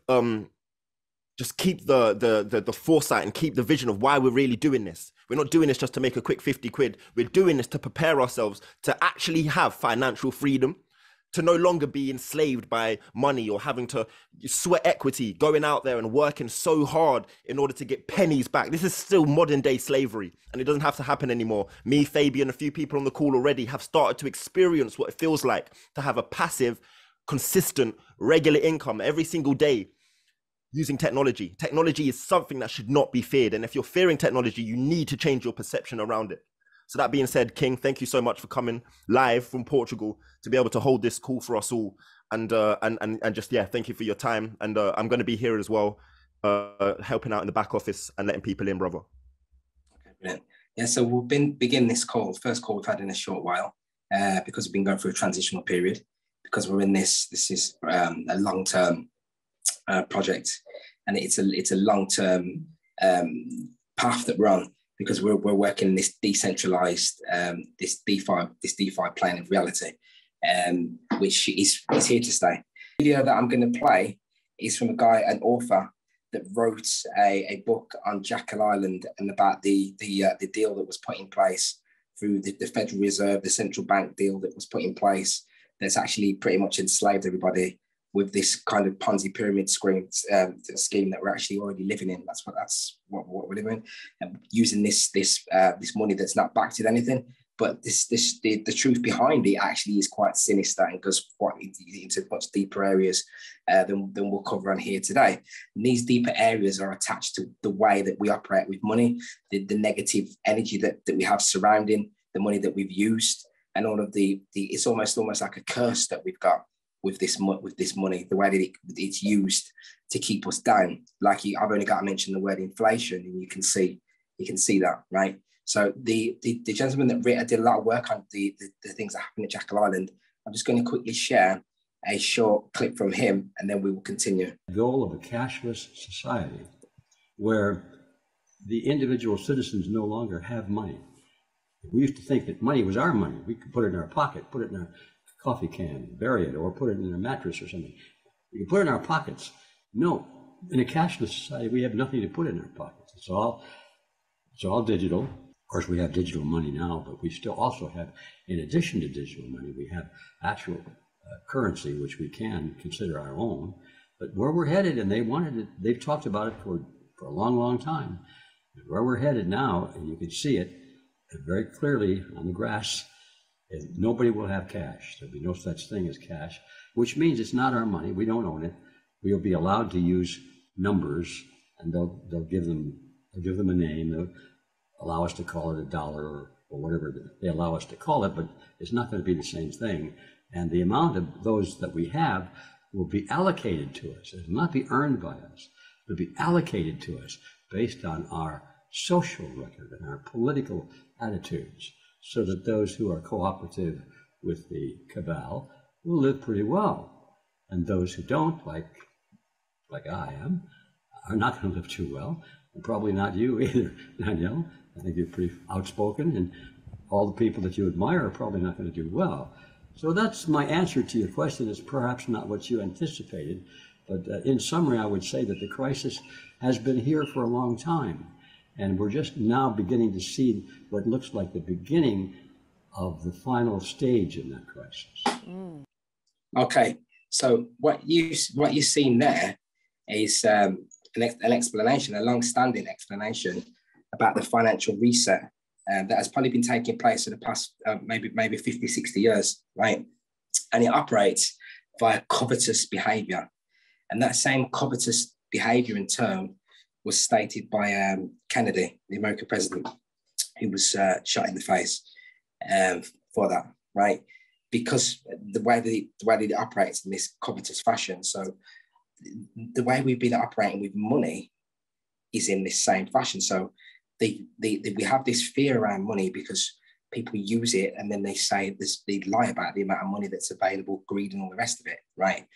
um just keep the foresight and keep the vision of why we're really doing this. We're not doing this just to make a quick 50 quid. We're doing this to prepare ourselves to actually have financial freedom, to no longer be enslaved by money or having to sweat equity, going out there and working so hard in order to get pennies back. This is still modern day slavery, and it doesn't have to happen anymore. Me, Fabian, a few people on the call already have started to experience what it feels like to have a passive, consistent, regular income every single day using technology. Technology is something that should not be feared. And if you're fearing technology, you need to change your perception around it. So that being said, King, thank you so much for coming live from Portugal to be able to hold this call for us all. And just, yeah, thank you for your time. And I'm going to be here as well, helping out in the back office and letting people in, brother. Okay, brilliant. Yeah, so we'll begin this call, first call we've had in a short while, because we've been going through a transitional period, because we're in this is a long-term project, and it's a long-term path that we're on, because we're working in this decentralized this DeFi plane of reality, which is here to stay. The video that I'm going to play is from an author that wrote a book on Jekyll Island and about the deal that was put in place through the Federal Reserve, the central bank deal that was put in place, that's actually pretty much enslaved everybody with this kind of Ponzi pyramid scheme that we're actually already living in. That's what we're living in, and using this money that's not backed with anything. But the truth behind it actually is quite sinister and goes quite into much deeper areas than we'll cover on here today. And these deeper areas are attached to the way that we operate with money, the negative energy that we have surrounding the money that we've used, and all of it's almost like a curse that we've got with this money, the way that it's used to keep us down. Like I've only got to mention the word inflation, and you can see that, right? So the gentleman that did a lot of work on the things that happened at Jekyll Island, I'm just going to quickly share a short clip from him, and then we will continue. The goal of a cashless society where the individual citizens no longer have money. We used to think that money was our money. We could put it in our pocket, put it in our coffee can, bury it, or put it in a mattress or something. We can put it in our pockets. No, in a cashless society, we have nothing to put in our pockets. It's all digital. Of course, we have digital money now, but we still also have, in addition to digital money, we have actual currency, which we can consider our own. But where we're headed, and they've talked about it for a long, long time. Where we're headed now, and you can see it very clearly on the grass, nobody will have cash. There'll be no such thing as cash, which means it's not our money. We don't own it. We'll be allowed to use numbers, and they'll give them a name. They'll allow us to call it a dollar or whatever they allow us to call it, but it's not going to be the same thing. And the amount of those that we have will be allocated to us. It will not be earned by us. It will be allocated to us based on our social record and our political attitudes, so that those who are cooperative with the cabal will live pretty well. And those who don't, like I am, are not going to live too well, and probably not you either, Danielle. I think you're pretty outspoken, and all the people that you admire are probably not going to do well. So that's my answer to your question. Is perhaps not what you anticipated, but in summary, I would say that the crisis has been here for a long time, and we're just now beginning to see what looks like the beginning of the final stage in that crisis. Okay, so what you've seen there is an explanation, a long-standing explanation about the financial reset that has probably been taking place for the past maybe 50, 60 years, right? And it operates via covetous behavior. And that same covetous behavior in turn was stated by Kennedy, the American president, who was shot in the face for that, right? Because the way that it operates in this covetous fashion. So the way we've been operating with money is in this same fashion. So we have this fear around money because people use it, and then they say this, they lie about the amount of money that's available, greed, and all the rest of it, right?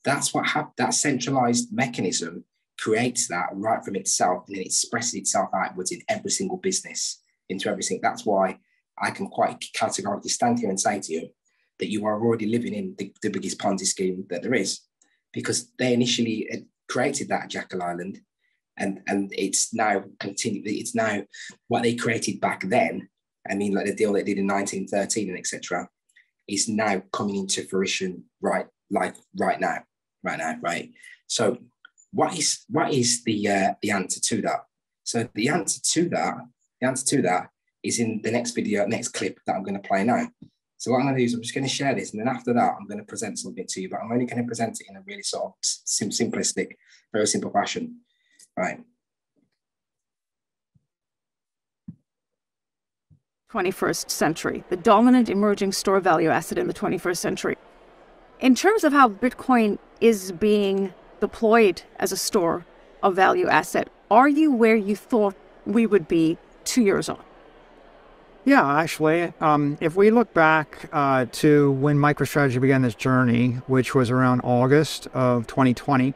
That's what that centralized mechanism creates that right from itself, and then it expresses itself outwards in every single business, into everything. That's why I can quite categorically stand here and say to you that you are already living in the biggest Ponzi scheme that there is, because they initially created that Jekyll Island, and it's now continued. It's now what they created back then. I mean, like the deal they did in 1913 and etc. is now coming into fruition right now. So what is the answer to that? So the answer to that is in the next video, next clip that I'm going to play now. So what I'm going to do is I'm just going to share this, and then after that, I'm going to present something to you, but I'm only going to present it in a really sort of simplistic, very simple fashion. Right. 21st century, the dominant emerging store value asset in the 21st century. In terms of how Bitcoin is being deployed as a store of value asset, are you where you thought we would be 2 years on? Yeah, actually, if we look back to when MicroStrategy began this journey, which was around August of 2020,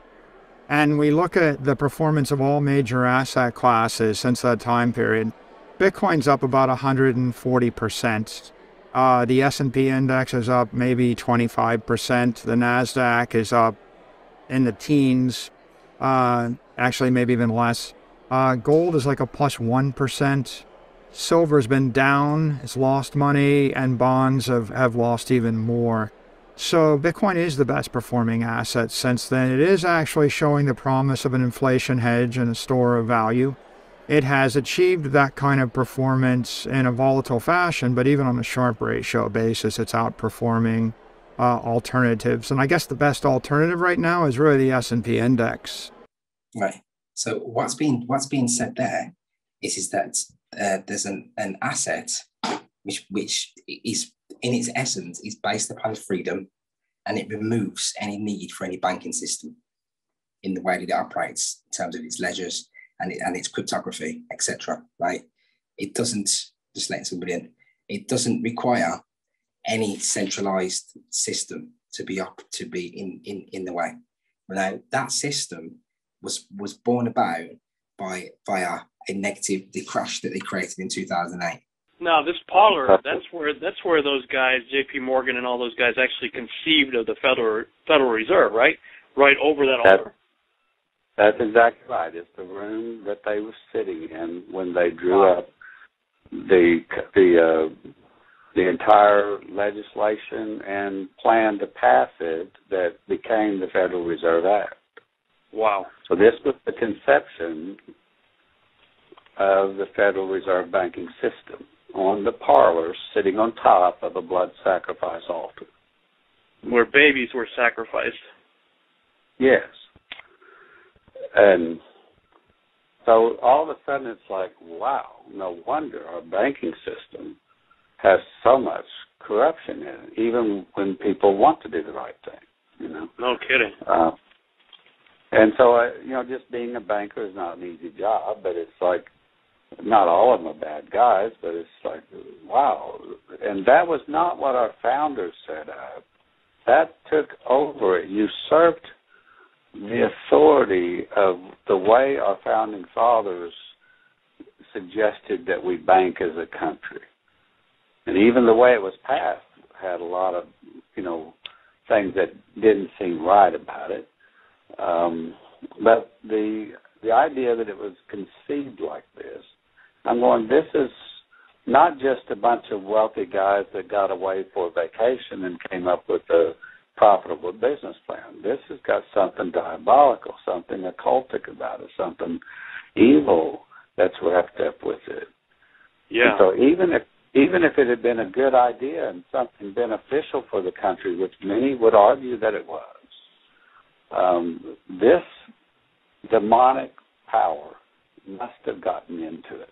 and we look at the performance of all major asset classes since that time period, Bitcoin's up about 140%. The S&P index is up maybe 25%. The NASDAQ is up in the teens, actually maybe even less. Gold is like a plus 1%. Silver's been down, it's lost money, and bonds have lost even more. So Bitcoin is the best performing asset since then. It is actually showing the promise of an inflation hedge and a store of value. It has achieved that kind of performance in a volatile fashion, but even on a Sharpe ratio basis, it's outperforming alternatives. And I guess the best alternative right now is really the S&P index. Right. So what's being said there is that there's an asset which is in its essence is based upon freedom, and it removes any need for any banking system in the way that it operates in terms of its ledgers and its cryptography, etc. Right? It doesn't, just letting somebody in, it doesn't require any centralized system to be in the way. Now that system was born about via the crash that they created in 2008. Now, this Parler, that's where those guys, J.P. Morgan and all those guys, actually conceived of the Federal Reserve, right? Right over that altar. That's exactly right. It's the room that they were sitting in when they drew up the entire legislation and plan to pass it that became the Federal Reserve Act. Wow. So this was the conception of the Federal Reserve banking system on the parlor sitting on top of a blood sacrifice altar. Where babies were sacrificed. Yes. And so all of a sudden it's like, wow, no wonder our banking system has so much corruption in it, even when people want to do the right thing, you know. No kidding. And so, just being a banker is not an easy job, but it's like, not all of them are bad guys, but it's like, wow. And that was not what our founders set up. That took over. It usurped the authority of the way our founding fathers suggested that we bank as a country. And even the way it was passed had a lot of, things that didn't seem right about it. But the idea that it was conceived like this, I'm going, this is not just a bunch of wealthy guys that got away for a vacation and came up with a profitable business plan. This has got something diabolical, something occultic about it, something evil that's wrapped up with it. Yeah. And so even if it had been a good idea and something beneficial for the country, which many would argue that it was, this demonic power must have gotten into it.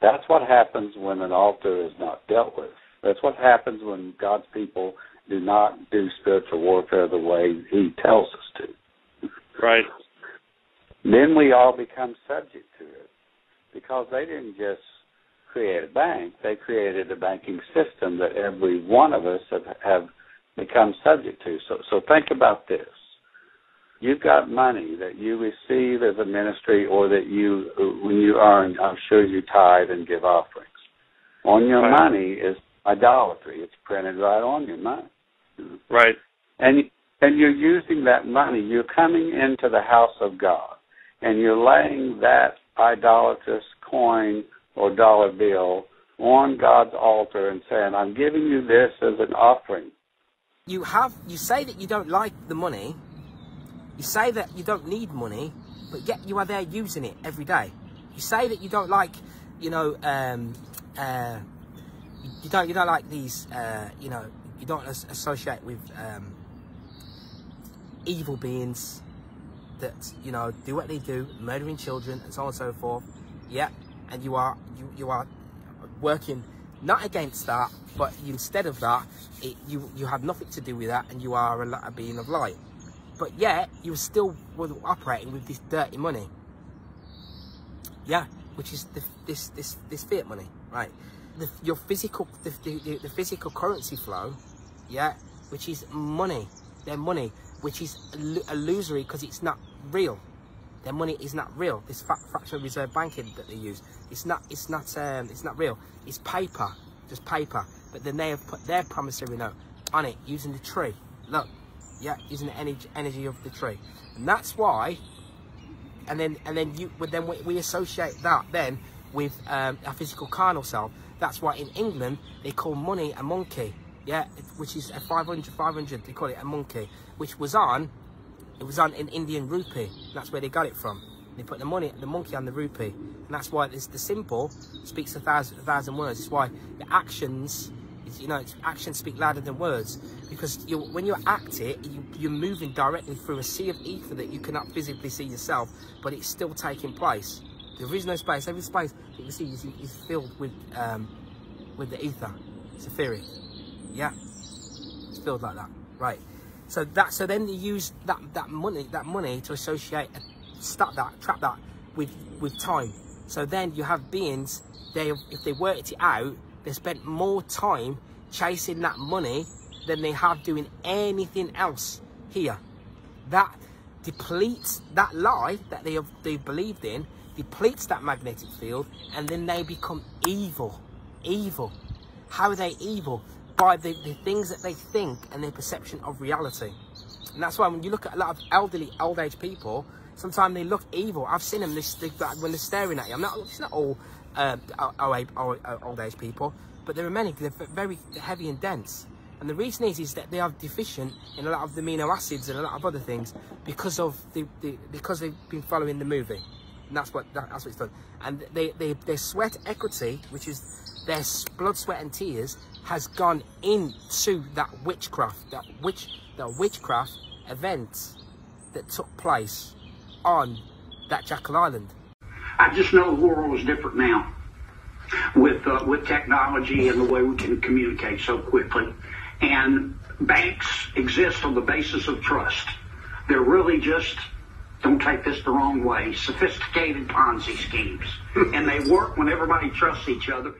That's what happens when an altar is not dealt with. That's what happens when God's people do not do spiritual warfare the way He tells us to. Right. Then we all become subject to it, because they didn't just create a bank, they created a banking system that every one of us have become subject to. So think about this. You've got money that you receive as a ministry, or that when you earn, I'm sure you tithe and give offerings. On your money is idolatry. It's printed right on your money. Right. And and you're using that money. You're coming into the house of God, and you're laying that idolatrous coin or dollar bill on God's altar and saying, I'm giving you this as an offering. You say that you don't like the money, you say that you don't need money, but yet you are there using it every day. You say that you don't like, you know, you don't like these, you know, you don't associate with evil beings that, you know, do what they do, murdering children and so on and so forth. Yeah, and you are working not against that, but instead of that, you have nothing to do with that, and you are a being of light. But yet you still were operating with this dirty money. Yeah, which is this fiat money, right? The physical currency flow, yeah, which is money, their money, which is illusory because it's not real. Their money is not real. This fractional reserve banking that they use, it's not real. It's paper, just paper. But then they have put their promissory note on it using the tree. Look, yeah, using the energy of the tree, and that's why. And then we associate that then with a physical carnal self. That's why in England they call money a monkey, yeah, which is a 500. They call it a monkey, which was on. It was on in Indian rupee. That's where they got it from. They put the monkey on the rupee, and that's why the symbol speaks a thousand words. It's why the actions, you know, actions speak louder than words, because when you act it, you're moving directly through a sea of ether that you cannot physically see yourself, but it's still taking place. There is no space. Every space that you see is filled with the ether. It's etheric. Yeah, it's filled like that, right? So then you use that money to associate, trap that with time. So then you have beings, if they worked it out, they spent more time chasing that money than they have doing anything else here. That depletes that lie that they believed in, depletes that magnetic field, and then they become evil. Evil. How are they evil? By the things that they think and their perception of reality. And that's why when you look at a lot of old age people, sometimes they look evil. I've seen them when they're staring at you. It's not all old age people, but there are many. They're very heavy and dense. And the reason is that they are deficient in a lot of the amino acids and a lot of other things because they've been following the movie. And that's what it's done. And their sweat equity, which is their blood, sweat and tears, has gone into that witchcraft, the witchcraft event that took place on that Jekyll Island. I just know the world is different now with technology and the way we can communicate so quickly. And banks exist on the basis of trust. They're really just, don't take this the wrong way, sophisticated Ponzi schemes. And they work when everybody trusts each other.